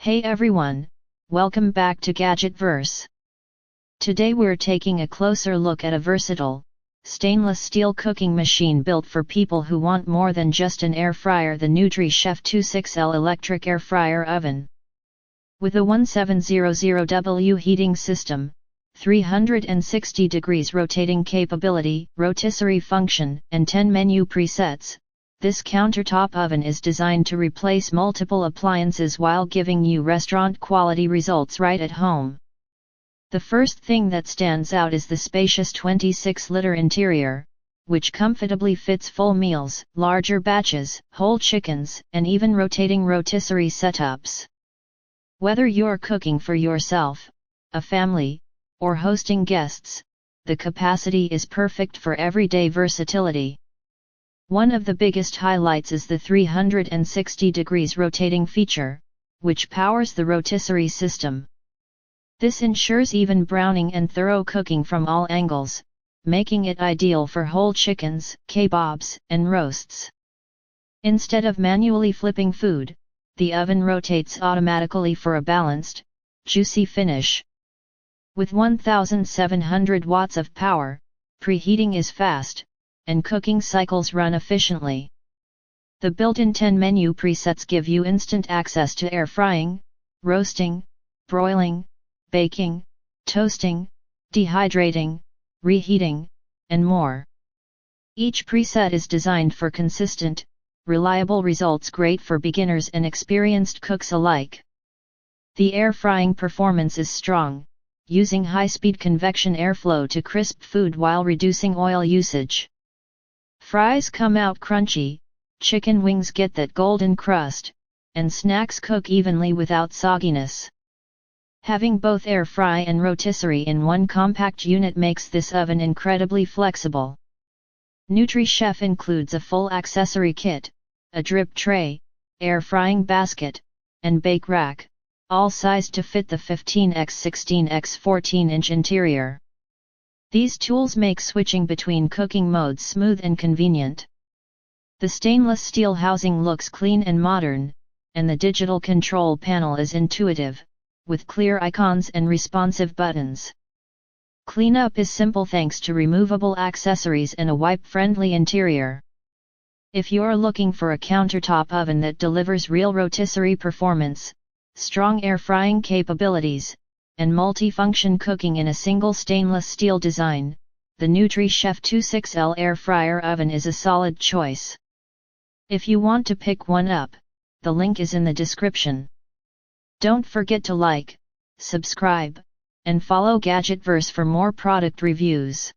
Hey everyone, welcome back to Gadgetverse. Today we're taking a closer look at a versatile, stainless steel cooking machine built for people who want more than just an air fryer, the NutriChef 26L electric air fryer oven. With a 1700W heating system, 360 degrees rotating capability, rotisserie function, and 10 menu presets, this countertop oven is designed to replace multiple appliances while giving you restaurant-quality results right at home. The first thing that stands out is the spacious 26-liter interior, which comfortably fits full meals, larger batches, whole chickens, and even rotating rotisserie setups. Whether you're cooking for yourself, a family, or hosting guests, the capacity is perfect for everyday versatility. One of the biggest highlights is the 360 degrees rotating feature, which powers the rotisserie system. This ensures even browning and thorough cooking from all angles, making it ideal for whole chickens, kebabs, and roasts. Instead of manually flipping food, the oven rotates automatically for a balanced, juicy finish. With 1700 watts of power, preheating is fast, and cooking cycles run efficiently. The built-in 10 menu presets give you instant access to air frying, roasting, broiling, baking, toasting, dehydrating, reheating, and more. Each preset is designed for consistent, reliable results, great for beginners and experienced cooks alike. The air frying performance is strong, using high-speed convection airflow to crisp food while reducing oil usage. Fries come out crunchy, chicken wings get that golden crust, and snacks cook evenly without sogginess. Having both air fry and rotisserie in one compact unit makes this oven incredibly flexible. NutriChef includes a full accessory kit, a drip tray, air frying basket, and bake rack, all sized to fit the 15x16x 14-inch interior. These tools make switching between cooking modes smooth and convenient. The stainless steel housing looks clean and modern, and the digital control panel is intuitive, with clear icons and responsive buttons. Cleanup is simple thanks to removable accessories and a wipe-friendly interior. If you're looking for a countertop oven that delivers real rotisserie performance, strong air frying capabilities, and multi-function cooking in a single stainless steel design, the NutriChef 26L air fryer oven is a solid choice. If you want to pick one up, the link is in the description. Don't forget to like, subscribe, and follow Gadgetverse for more product reviews.